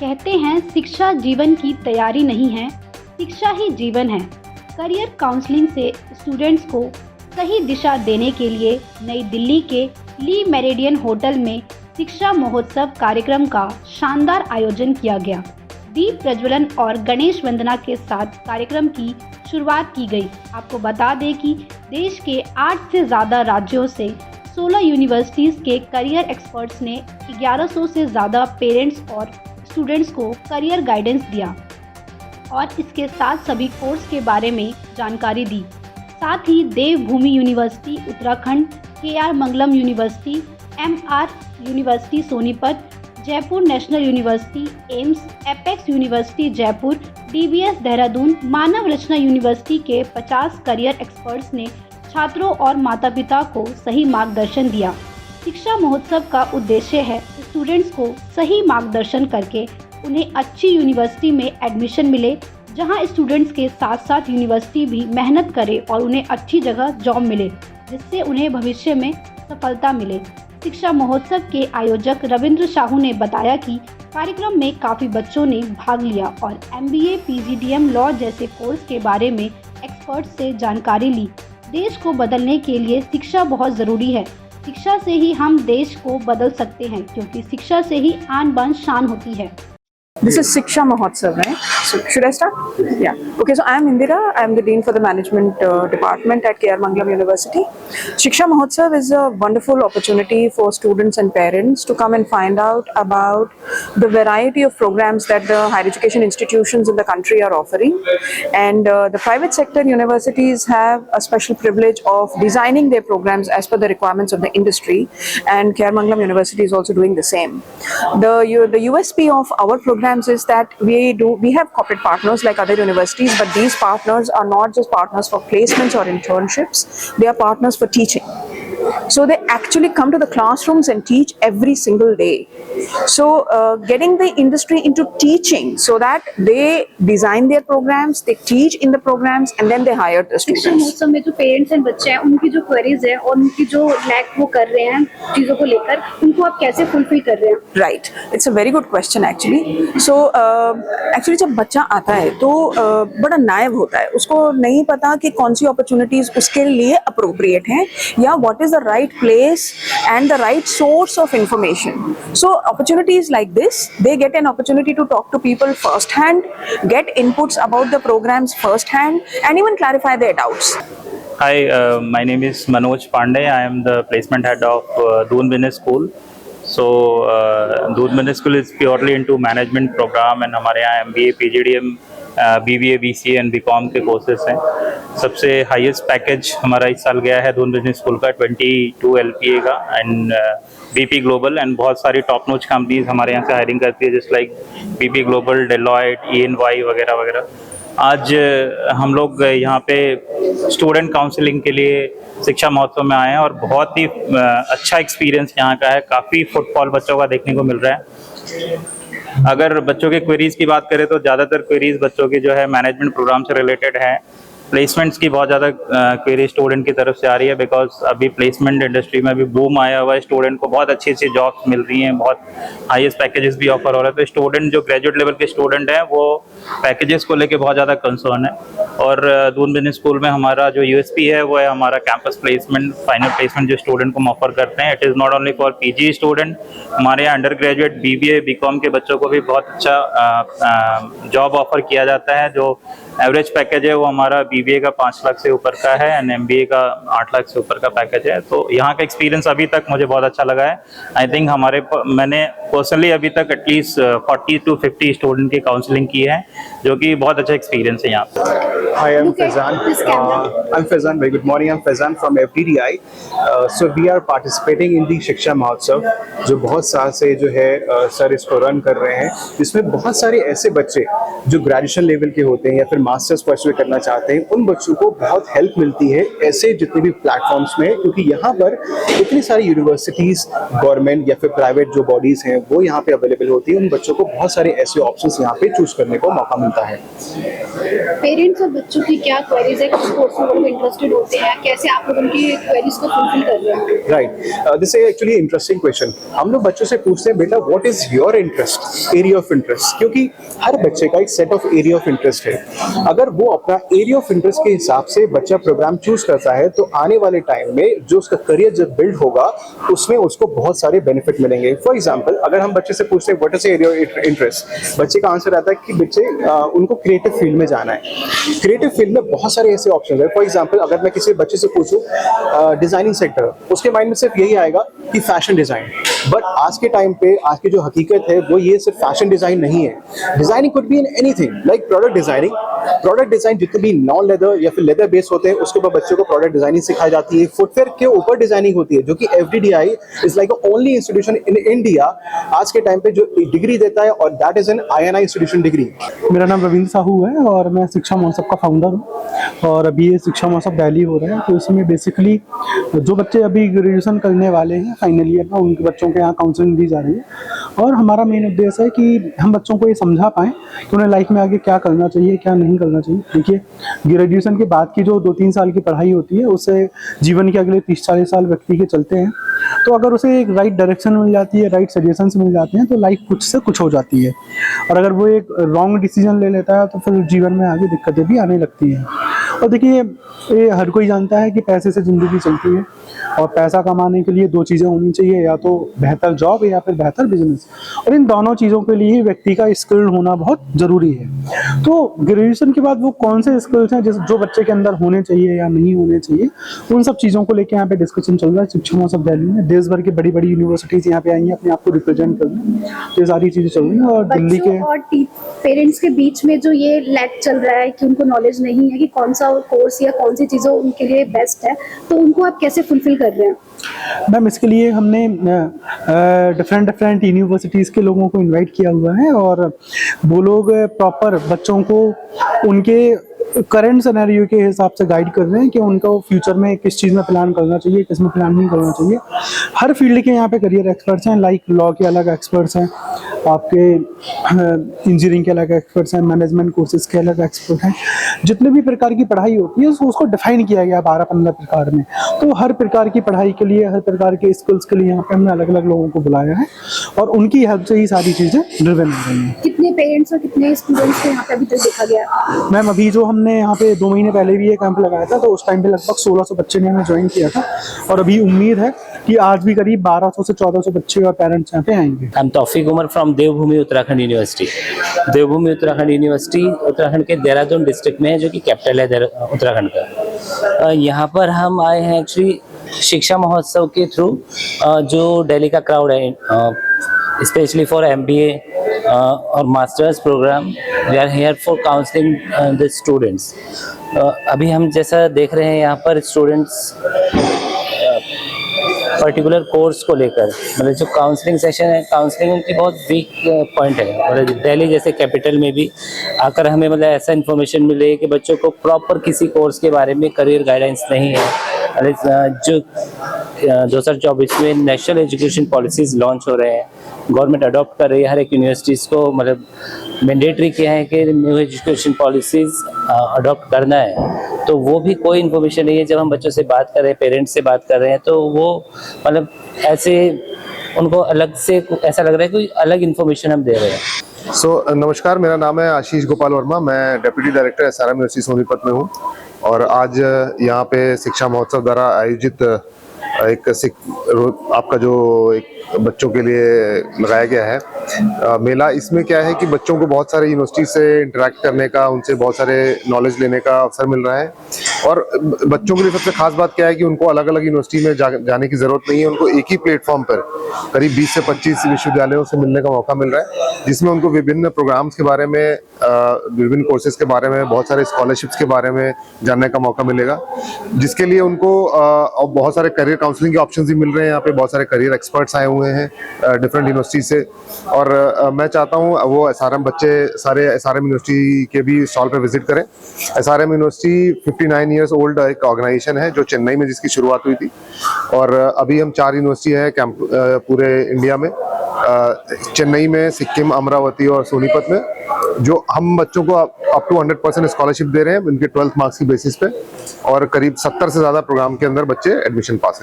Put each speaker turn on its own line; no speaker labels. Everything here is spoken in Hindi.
कहते हैं शिक्षा जीवन की तैयारी नहीं है, शिक्षा ही जीवन है। करियर काउंसलिंग से स्टूडेंट्स को सही दिशा देने के लिए नई दिल्ली के ली मेरिडियन होटल में शिक्षा महोत्सव कार्यक्रम का शानदार आयोजन किया गया। दीप प्रज्वलन और गणेश वंदना के साथ कार्यक्रम की शुरुआत की गई। आपको बता दें कि देश के 8 से ज़्यादा राज्यों से 16 यूनिवर्सिटीज़ के करियर एक्सपर्ट्स ने 1100 से ज़्यादा पेरेंट्स और स्टूडेंट्स को करियर गाइडेंस दिया और इसके साथ सभी कोर्स के बारे में जानकारी दी। साथ ही Devbhoomi university Uttarakhand, KR Mangalam university, MR university Sonipat, Jaipur national university, AIIMS, apex university Jaipur, DBS Dehradun, Manav Rachna university के 50 करियर एक्सपर्ट्स ने छात्रों और माता पिता को सही मार्गदर्शन दिया। शिक्षा महोत्सव का उद्देश्य है स्टूडेंट्स को सही मार्गदर्शन करके उन्हें अच्छी यूनिवर्सिटी में एडमिशन मिले, जहां स्टूडेंट्स के साथ साथ यूनिवर्सिटी भी मेहनत करे और उन्हें अच्छी जगह जॉब मिले, जिससे उन्हें भविष्य में सफलता मिले। शिक्षा महोत्सव के आयोजक रविंद्र साहू ने बताया कि कार्यक्रम में काफ़ी बच्चों ने भाग लिया और MBA, PGDM, लॉ जैसे कोर्स के बारे में एक्सपर्ट्स से जानकारी ली। देश को बदलने के लिए शिक्षा बहुत ज़रूरी है। शिक्षा से ही हम देश को बदल सकते हैं, क्योंकि शिक्षा से ही आन बान शान होती है।
This is Shiksha Mahotsav, right? So should I start? Yeah. Okay, so I am Indira. I am the Dean for the Management Department at KR Mangalam University. Shiksha Mahotsav is a wonderful opportunity for students and parents to come and find out about the variety of programs that the higher education institutions in the country are offering. And the private sector universities have a special privilege of designing their programs as per the requirements of the industry. And KR Mangalam University is also doing the same. The USP of our program is that we have corporate partners like other universities, but these partners are not just partners for placements or internships, they are partners for teaching. So they actually come to the classrooms and teach every single day. So getting the industry into teaching so that they design their programs, they teach in the programs and then they hire the students.
शिक्षा महोत्सव में जो पेरेंट्स एंड बच्चे हैं उनकी जो क्वेरीज है और उनकी जो लैक वो कर रहे हैं चीज़ों को लेकर, उनको आप कैसे फुलफिल कर रहे हैं?
Right, it's a very good question actually. So actually जब बच्चा आता है तो बड़ा नाइव होता है, उसको नहीं पता कि कौन सी अपॉर्चुनिटीज उसके लिए अप्रोप्रिएट हैं या what is the right place and the right source of information. So opportunities like this, they get an opportunity to talk to people firsthand, get inputs about the programs firsthand and even clarify their doubts.
Hi, my name is Manoj Pandey. I am the placement head of Doon Business School. So Doon Business School is purely into management program and हमारे यहाँ MBA, PGDM, BBA, BCA and BCom के कोर्सेज हैं। सबसे हाईएस्ट पैकेज हमारा इस साल गया है दून बिजनेस स्कूल का 22 LPA का एंड BP ग्लोबल एंड बहुत सारी टॉप नोच कंपनीज हमारे यहाँ से हायरिंग करती है, just like BP global, Deloitte, EY वगैरह वगैरह। आज हम लोग यहाँ पे स्टूडेंट काउंसलिंग के लिए शिक्षा महोत्सव में आए हैं और बहुत ही अच्छा एक्सपीरियंस यहाँ का है। काफ़ी फुटफॉल बच्चों का देखने को मिल रहा है। अगर बच्चों के क्वेरीज की बात करें तो ज़्यादातर क्वेरीज बच्चों की जो है मैनेजमेंट प्रोग्राम से रिलेटेड है। प्लेसमेंट्स की बहुत ज़्यादा क्वेरी स्टूडेंट की तरफ से आ रही है, बिकॉज अभी प्लेसमेंट इंडस्ट्री में भी बूम आया हुआ है। स्टूडेंट को बहुत अच्छी अच्छी जॉब्स मिल रही हैं, बहुत हाईएस्ट पैकेजेस भी ऑफर हो रहे हैं। तो स्टूडेंट जो ग्रेजुएट लेवल के स्टूडेंट हैं वो पैकेजेस को लेके बहुत ज़्यादा कंसर्न है। और दून बिजनेस स्कूल में हमारा जो USP है वो है हमारा कैंपस प्लेसमेंट, फाइनल प्लेसमेंट जो स्टूडेंट को हम ऑफर करते हैं। It is not only for PG student, हमारे यहाँ अंडर ग्रेजुएट, BBA, BCom के बच्चों को भी बहुत अच्छा जॉब ऑफर किया जाता है। जो एवरेज पैकेज है वो हमारा BBA का 5 लाख से ऊपर का है एंड MBA का 8 लाख से ऊपर का पैकेज है। तो यहाँ का एक्सपीरियंस अभी तक मुझे बहुत अच्छा लगा है। आई थिंक मैंने पर्सनली अभी तक एटलीस्ट 40 to 50 स्टूडेंट की काउंसलिंग की है, जो कि बहुत अच्छा एक्सपीरियंस है यहाँ पे।
Hi, I'm Faizan. I'm Faizan. Very good morning. I'm Faizan from FDDI. So we are participating in the शिक्षा महोत्सव, जो बहुत साल से जो है सर इसको रन कर रहे हैं, जिसमें बहुत सारे ऐसे बच्चे जो ग्रेजुएशन लेवल के होते हैं या फिर मास्टर्स परस्यू करना चाहते हैं, उन बच्चों को बहुत हेल्प मिलती है ऐसे जितने भी प्लेटफॉर्म्स में, क्योंकि यहाँ पर इतनी सारी यूनिवर्सिटीज़, गवर्नमेंट या फिर प्राइवेट जो बॉडीज़ हैं वो यहाँ पे अवेलेबल होती है। उन बच्चों को बहुत सारे ऐसे ऑप्शंस यहाँ पे चूज करने को मौका मिलता है।
पेरेंट्स और बच्चों की क्या क्वेरीज है, किस कोर्स में वो लोग इंटरेस्टेड होते हैं, कैसे आप लोग उनकी क्वेरीज को फुलफिल कर रहे हैं?
Right, this is actually interesting question. हम लोग बच्चों से पूछते हैं, बेटा what is your interest, area of interest, क्योंकि हर बच्चे का एक set of area of interest है। अगर वो अपना एरिया ऑफ इंटरेस्ट के हिसाब से बच्चा प्रोग्राम चूज करता है तो आने वाले टाइम में जो उसका करियर जब बिल्ड होगा उसमें उसको बहुत सारे बेनिफिट मिलेंगे। फॉर एग्जाम्पल, अगर हम बच्चे से पूछते हैं what is area of interest, बच्चे का आंसर आता है कि बच्चे उनको क्रिएटिव फील्ड में जाना है। क्रिएटिव फील्ड में बहुत सारे ऐसे ऑप्शन है। फॉर एग्जाम्पल, अगर मैं किसी बच्चे से पूछूं डिजाइनिंग सेक्टर, उसके माइंड में सिर्फ यही आएगा कि फैशन डिजाइन। बट आज के टाइम पे आज की जो हकीकत है वो ये सिर्फ फैशन डिजाइन नहीं है। Designing could be in anything, like product designing. Product design जितने भी नॉन लेदर या फिर लेदर बेस्ड होते हैं उसके ऊपर बच्चों को प्रोडक्ट डिजाइनिंग सिखाई जाती है। फुटवेयर के ऊपर डिजाइनिंग होती है, जो कि FDDI is like only institution in India आज के टाइम पे जो डिग्री देता है, और that is an INI institution degree.
मेरा नाम रविंद्र साहू है और मैं शिक्षा महोत्सव का फाउंडर हूँ। और अभी ये शिक्षा महोत्सव दिल्ली हो रहा है, तो इसमें बेसिकली जो बच्चे अभी ग्रेजुएशन करने वाले हैं फाइनल ईयर में, उनके बच्चों के यहाँ काउंसलिंग दी जा रही है। और हमारा मेन उद्देश्य है कि हम बच्चों को ये समझा पाएँ कि उन्हें लाइफ में आगे क्या करना चाहिए, क्या नहीं करना चाहिए। देखिए, ग्रेजुएशन के बाद की जो 2-3 साल की पढ़ाई होती है उससे जीवन के अगले 30-40 साल व्यक्ति के चलते हैं। तो अगर उसे एक राइट डायरेक्शन मिल जाती है, राइट सजेशंस मिल जाते हैं, तो लाइफ कुछ से कुछ हो जाती है। और अगर वो एक रॉन्ग डिसीजन ले लेता है तो फिर जीवन में आगे दिक्कतें भी आने लगती हैं। और देखिए, ये हर कोई जानता है कि पैसे से ज़िंदगी चलती है, और पैसा कमाने के लिए 2 चीज़ें होनी चाहिए, या तो बेहतर जॉब या फिर बेहतर बिजनेस। और इन दोनों चीज़ों के लिए व्यक्ति का स्किल्ड होना बहुत ज़रूरी है। तो ग्रेजुएशन के बाद वो कौन से स्किल्स हैं जो बच्चे के अंदर होने चाहिए या नहीं होने चाहिए, उन सब चीज़ों को लेकर यहाँ पे डिस्कशन चल रहा है शिक्षा महोत्सव दिल्ली में। देश भर की बड़ी बड़ी यूनिवर्सिटीज़ यहाँ पे आई हैं अपने आप को रिप्रेजेंट करने, तो ये सारी चीज़ें चल रही हैं। और दिल्ली के
और पेरेंट्स के बीच में जो ये लैक चल रहा है कि उनको नॉलेज नहीं है कि कौन सा कोर्स या कौन सी चीज़ें उनके लिए बेस्ट है, तो उनको आप कैसे फुलफिल कर रहे हैं?
मैम, इसके लिए हमने डिफरेंट यूनिवर्सिटीज़ के लोगों को इनवाइट किया हुआ है, और वो लोग प्रॉपर बच्चों को उनके करंट सिनेरियो के हिसाब से गाइड कर रहे हैं कि उनको फ्यूचर में किस चीज़ में प्लान करना चाहिए, किस में प्लान नहीं करना चाहिए। हर फील्ड के यहाँ पे करियर एक्सपर्ट्स हैं, लाइक लॉ के अलग एक्सपर्ट्स हैं, आपके इंजीनियरिंग के अलग एक्सपर्ट्स हैं, मैनेजमेंट कोर्सेज के अलग एक्सपर्ट हैं। जितने भी प्रकार की पढ़ाई होती है उसको डिफाइन किया गया 12-15 प्रकार में। तो हर प्रकार की पढ़ाई के लिए, हर प्रकार के स्किल्स के लिए यहाँ पे हमने अलग अलग लोगों को बुलाया है, और उनकी हेल्प से ही सारी चीज़ें ड्रिवन हो रही हैं।
कितने पेरेंट्स और कितने स्टूडेंट्स को यहाँ पे अभी तक देखा गया?
मैम, अभी जो हमने यहाँ पे 2 महीने पहले भी ये कैंप लगाया था, तो उस टाइम पे लगभग 1600 बच्चे ने हमें ज्वाइन किया था, और अभी उम्मीद है कि आज भी करीब 1200 से 1400 बच्चे और पेरेंट्स यहाँ पे आएंगे।
I am Taufiq Umar from Devbhoomi Uttarakhand university. Devbhoomi Uttarakhand university Uttarakhand के देहरादून डिस्ट्रिक्ट में है, जो कि कैपिटल है उत्तराखंड का। यहाँ पर हम आए हैं एक्चुअली शिक्षा महोत्सव के थ्रू। जो दिल्ली का क्राउड है, स्पेशली फॉर MBA और masters program, we are here for counselling the students. अभी हम जैसा देख रहे हैं यहाँ पर स्टूडेंट्स पर्टिकुलर कोर्स को लेकर, मतलब जो काउंसलिंग सेशन है, काउंसलिंग उनकी बहुत वीक पॉइंट है। मतलब दिल्ली जैसे कैपिटल में भी आकर हमें मतलब ऐसा इन्फॉर्मेशन मिले कि बच्चों को प्रॉपर किसी कोर्स के बारे में करियर गाइडेंस नहीं है। जो 2024 में नेशनल एजुकेशन पॉलिसीज लॉन्च हो रहे हैं, गवर्नमेंट अडॉप्ट कर रही है, हर एक यूनिवर्सिटीज़ को मतलब मैंडेटरी किया है कि न्यू एजुकेशन पॉलिसीज अडॉप्ट करना है। तो वो भी कोई इन्फॉर्मेशन नहीं है। जब हम बच्चों से बात कर रहे हैं, पेरेंट्स से बात कर रहे हैं, तो वो मतलब ऐसे उनको अलग से ऐसा लग रहा है कोई अलग इन्फॉर्मेशन हम दे रहे हैं।
नमस्कार, मेरा नाम है आशीष गोपाल वर्मा। मैं deputy director SRM university Sonipat में हूँ, और आज यहाँ पे शिक्षा महोत्सव द्वारा आयोजित एक आपका जो एक बच्चों के लिए लगाया गया है मेला। इसमें क्या है कि बच्चों को बहुत सारे यूनिवर्सिटी से इंटरेक्ट करने का, उनसे बहुत सारे नॉलेज लेने का अवसर मिल रहा है। और बच्चों के लिए सबसे खास बात क्या है कि उनको अलग अलग यूनिवर्सिटी में जाने की जरूरत नहीं है। उनको एक ही प्लेटफॉर्म पर करीब 20 से 25 विश्वविद्यालयों से मिलने का मौका मिल रहा है, जिसमें उनको विभिन्न प्रोग्राम्स के बारे में, विभिन्न कोर्सेज के बारे में, बहुत सारे स्कॉलरशिप्स के बारे में जानने का मौका मिलेगा, जिसके लिए उनको बहुत सारे करियर काउंसलिंग के ऑप्शंस भी मिल रहे हैं यहाँ पे, बहुत सारे करियर एक्सपर्ट्स आए हुए हैं डिफरेंट यूनिवर्सिटी से। और मैं चाहता हूँ वो SRM बच्चे सारे SRM यूनिवर्सिटी के भी स्टॉल पे विजिट करें। SRM यूनिवर्सिटी 59 ईयर्स ओल्ड एक ऑर्गेनाइजेशन है जो चेन्नई में जिसकी शुरुआत हुई थी, और अभी हम 4 यूनिवर्सिटी हैं पूरे इंडिया में, चेन्नई में, सिक्किम, अमरावती और सोनीपत में, जो हम बच्चों को अप टू 100% स्कॉलरशिप दे रहे हैं उनके 12th मार्क्स की बेसिस पे, और करीब 70 से ज़्यादा प्रोग्राम के अंदर बच्चे एडमिशन पास